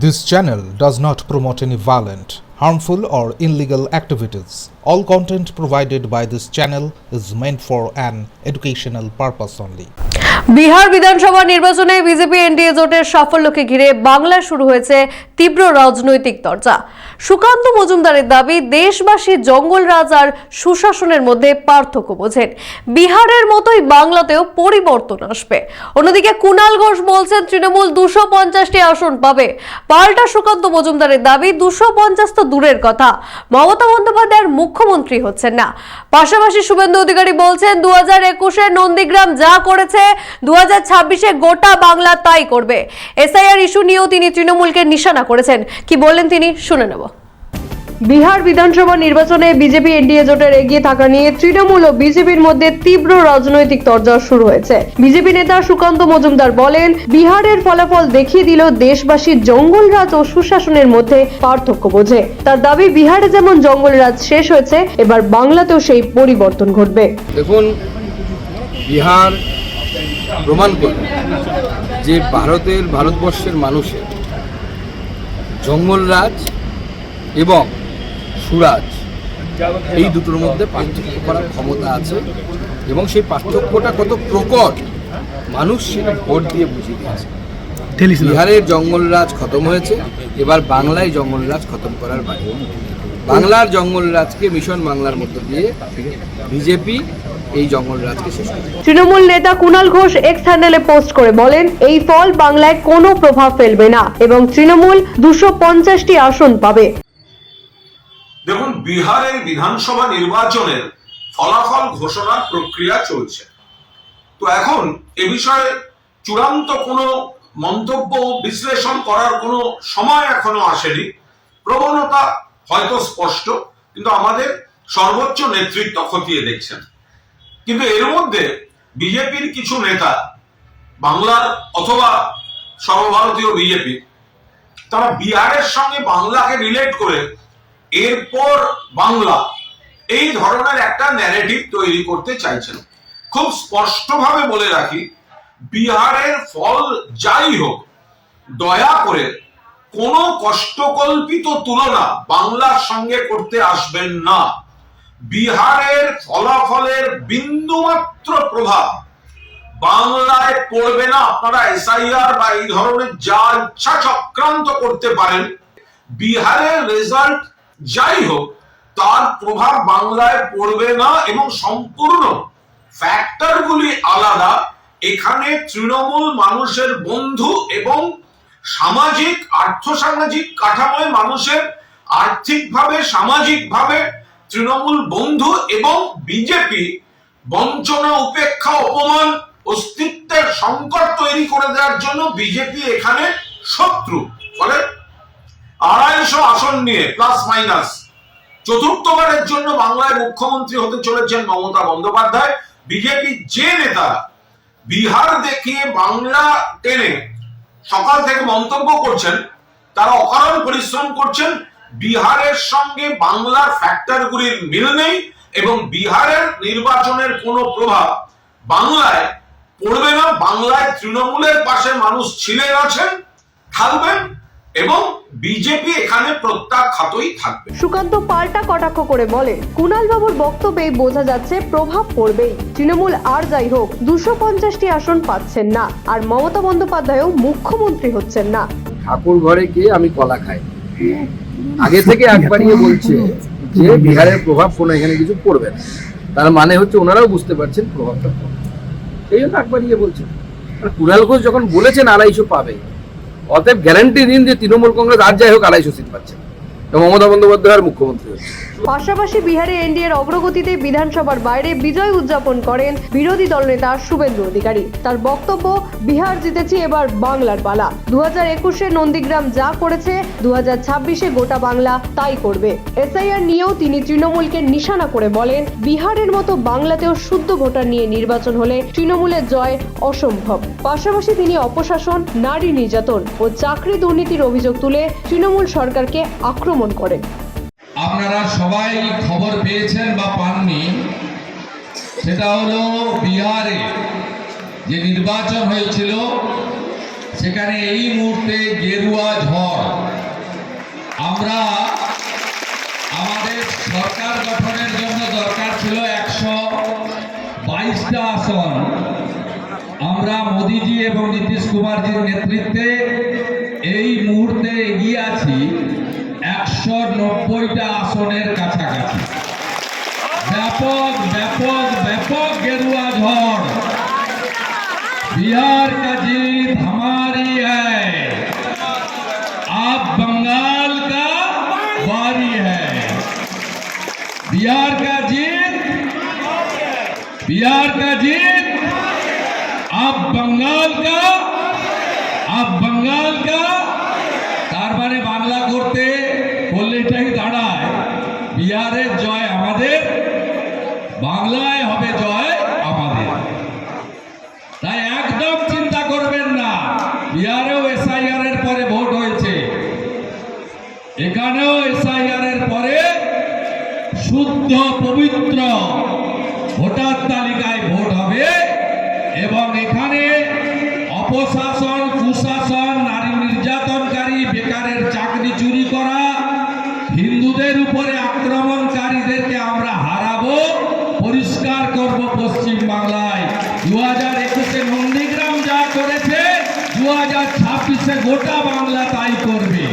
This channel does not promote any violent, harmful or illegal activities. All content provided by this channel is meant for an educational purpose only. Bihar বিধানসভা নির্বাচনে BJP NDA জোটের সাফল্যকে ঘিরে বাংলায় শুরু হয়েছে তীব্র রাজনৈতিক চর্চা। সুকান্ত মজুমদারের দাবি, দেশবাসী জঙ্গলরাজ আর সুশাসনের মধ্যে পার্থক্য বোঝেন। বিহারের মতোই বাংলাতেও পরিবর্তন আসবে। অন্যদিকে কুণাল ঘোষ বলছেন তৃণমূল 250টি আসন পাবে। পাল্টা সুকান্ত মজুমদারের দাবি, 250 তো দূরের কথা, মমতা বন্দ্যোপাধ্যায়ের মুখ্যমন্ত্রী হচ্ছেন না। পাশাপাশি শুভেন্দু অধিকারী বলছেন 2021-এ নন্দীগ্রাম যা করেছে 2026-এ গোটা বাংলা তাই করবে। এসআইআর ইস্যু নিয়েও তিনি তৃণমূলকে নিশানা করেছেন। কি বললেন তিনি, শুনে নেব। বিহার বিধানসভা নির্বাচনে বিজেপি এনডিএ জোটের এগিয়ে থাকা নিয়ে তৃণমূল ও বিজেপির মধ্যে তীব্র রাজনৈতিক তরজা শুরু হয়েছে। বিজেপি নেতা সুকান্ত মজুমদার বলেন, বিহারের ফলাফল দেখিয়ে দিল দেশবাসীর জঙ্গলরাজ ও সুশাসনের মধ্যে পার্থক্য বোঝে। তার দাবি, বিহারে যেমন জঙ্গলরাজ শেষ হয়েছে, এবার বাংলাতেও সেই পরিবর্তন ঘটবে। দেখুন, বিহার প্রমাণ করবে যে ভারতবর্ষের মানুষের জঙ্গলরাজ এবং সুরাজ এই দুটোর মধ্যে পার্থক্য করার ক্ষমতা আছে এবং সেই পার্থক্যটা কত প্রকট মানুষ সেটা ভোট দিয়ে বুঝিয়ে দিয়েছে। বিহারের জঙ্গলরাজ খতম হয়েছে, এবার বাংলায় জঙ্গলরাজ খতম করার বাড়ি। বাংলার জঙ্গলরাজকে মিশন বাংলার মধ্য দিয়ে বিজেপি এই জঙ্গলরাজকে শেষ করে। তৃণমূল নেতা কুণাল ঘোষ এক্স হ্যান্ডেলে পোস্ট করে বলেন, এই ফল বাংলায় কোনো প্রভাব ফেলবে না এবং তৃণমূল 250টি আসন পাবে। দেখুন, বিহারের বিধানসভা নির্বাচনের ফলাফল ঘোষণার প্রক্রিয়া চলছে। তো এখন এ বিষয়ে চূড়ান্ত কোনো মন্তব্য বিশ্লেষণ করার কোনো সময় এখনো আসেনি। প্রবণতা হয়তো স্পষ্ট, কিন্তু আমাদের সর্বোচ্চ নেতৃত্ব খতিয়ে দেখছেন। কিন্তু এর মধ্যে বিজেপির কিছু নেতা, বাংলার অথবা সর্বভারতীয় বিজেপি, তারা বিহারের সঙ্গে বাংলাকে রিলেট করে এরপর বাংলা এই ধরনের একটা ন্যারেটিভ তৈরি করতে চাইছেন। খুব স্পষ্টভাবে বলে রাখি, বিহারের ফল যাই হোক, দয়া করে কোনো কষ্টকল্পিত তুলনা বাংলার সঙ্গে করতে আসবেন না। বিহারের ফলাফলের বিন্দুমাত্র প্রভাব বাংলায় পড়বে না। আপনারা এসআইআর বা এই ধরনের যা ইচ্ছা চক্রান্ত করতে পারেন, বিহারের রেজাল্ট যাই হোক তার প্রভাব বাংলায় পড়বে না এবং সম্পূর্ণ ফ্যাক্টরগুলি আলাদা। এখানে তৃণমূল মানুষের বন্ধু এবং সামাজিক আর্থসামাজিক কাঠামোয় মানুষের আর্থিকভাবে সামাজিকভাবে তৃণমূল বন্ধু এবং বিজেপি বঞ্চনা, উপেক্ষা, অপমান, অস্তিত্বের সংকট তৈরি করে দেওয়ার জন্য বিজেপি এখানে শত্রু। ফলে 250 আসন নিয়ে প্লাস মাইনাস চতুর্থবারের জন্য বাংলায় মুখ্যমন্ত্রী হতে চলেছেন মমতা বন্দ্যোপাধ্যায়। বিজেপি যে নেতারা বিহার দেখিয়ে বাংলা টেনে সকাল থেকে মন্তব্য করছেন, তারা অকারণ পরিশ্রম করছেন। বিহারের সঙ্গে বাংলার ফ্যাক্টরগুলির মিল নেই এবং বিহারের নির্বাচনের কোনো প্রভাব বাংলায় পড়বে না। বাংলায় তৃণমূলের পাশে মানুষ ছিলেন, আছেন, থাকবেন এবং বিজেপি এখানে প্রত্যাখ্যাতই থাকবে। সুকান্ত পাল্টা কটাক্ষ করে বলে, কুণাল বাবুর বক্তব্যে বোঝা যাচ্ছে প্রভাব পড়বেই। তৃণমূল আর যাই হোক 250টি আসন পাচ্ছেন না, আর মমতা বন্দ্যোপাধ্যায়ও মুখ্যমন্ত্রী হচ্ছেন না। ঠাকুর ঘরে গিয়ে আমি কলা খাই, আগে থেকে একবারই বলছে যে বিহারের প্রভাব কোনো এখানে কিছু পড়বে না। তার মানে হচ্ছে ওনারাও বুঝতে পারছেন প্রভাবটা পড়বে, সেই জন্য একবারই বলছেন। কুণাল ঘোষ যখন বলেছেন 250 পাবে, অতএব গ্যারান্টি দিন যে তৃণমূল কংগ্রেস আর যাই হোক 250 সিট পাচ্ছে এবং মমতা বন্দ্যোপাধ্যায় আর মুখ্যমন্ত্রী হচ্ছে। পাশাপাশি বিহারে এনডিএর অগ্রগতিতে বিধানসভার বাইরে বিজয় উদযাপন করেন বিরোধী দলনেতা শুভেন্দু অধিকারী। তার বক্তব্য, বিহার জিতেছি, এবার বাংলার পালা। 2021-এ নন্দীগ্রাম যা করেছে 2026-এ গোটা বাংলা তাই করবে। এসআইআর নিয়েও তিনি তৃণমূলকে নিশানা করে বলেন, বিহারের মতো বাংলাতেও শুদ্ধ ভোটার নিয়ে নির্বাচন হলে তৃণমূলের জয় অসম্ভব। পাশাপাশি তিনি অপশাসন, নারী নির্যাতন ও চাকরি দুর্নীতির অভিযোগ তুলে তৃণমূল সরকারকে আক্রমণ করেন। আপনারা সবাই খবর পেয়েছেন বা পাননি, সেটা হলো বিহারে যে নির্বাচন হয়েছিল সেখানে এই মুহূর্তে গেরুয়া ঝড় আমরা আমাদের সরকার গঠনের জন্য দরকার ছিল 122টা আসন। আমরা মোদিজি এবং নীতিশ কুমারজির নেতৃত্বে এই মুহূর্তে এগিয়ে আছি 190টা আসনের কাছাকাছি। ব্যাপক ব্যাপক ব্যাপক गेरुआ झड़। बिहार का जीत हमारी है, अब बंगाल का बारी है। बिहार का जीत, बिहार का जीत, अब बंगाल का, अब बंगाल का। तार माने बांग्ला करते बोलले এটাই দাঁড়ায় বিহারের জয় আমাদের, বাংলায় হবে জয় আমাদের। তাই একদম চিন্তা করবেন না, বিহারেও এসআইআর এর পরে ভোট হয়েছে, এখানেও এসআইআর এর পরে শুদ্ধ পবিত্র ভোটার তালিকায় ভোট হবে এবং এখানে অপশাসন, কুশাসন, নারী নির্যাতনকারী, বেকারের চাকরি চুরি করা, হিন্দুদের উপরে আক্রমণকারীদেরকে আমরা হারাবো, পরিষ্কার করব পশ্চিম বাংলায়। 2021-এ নন্দীগ্রাম যা করেছে 2026-এ গোটা বাংলা তাই করবে।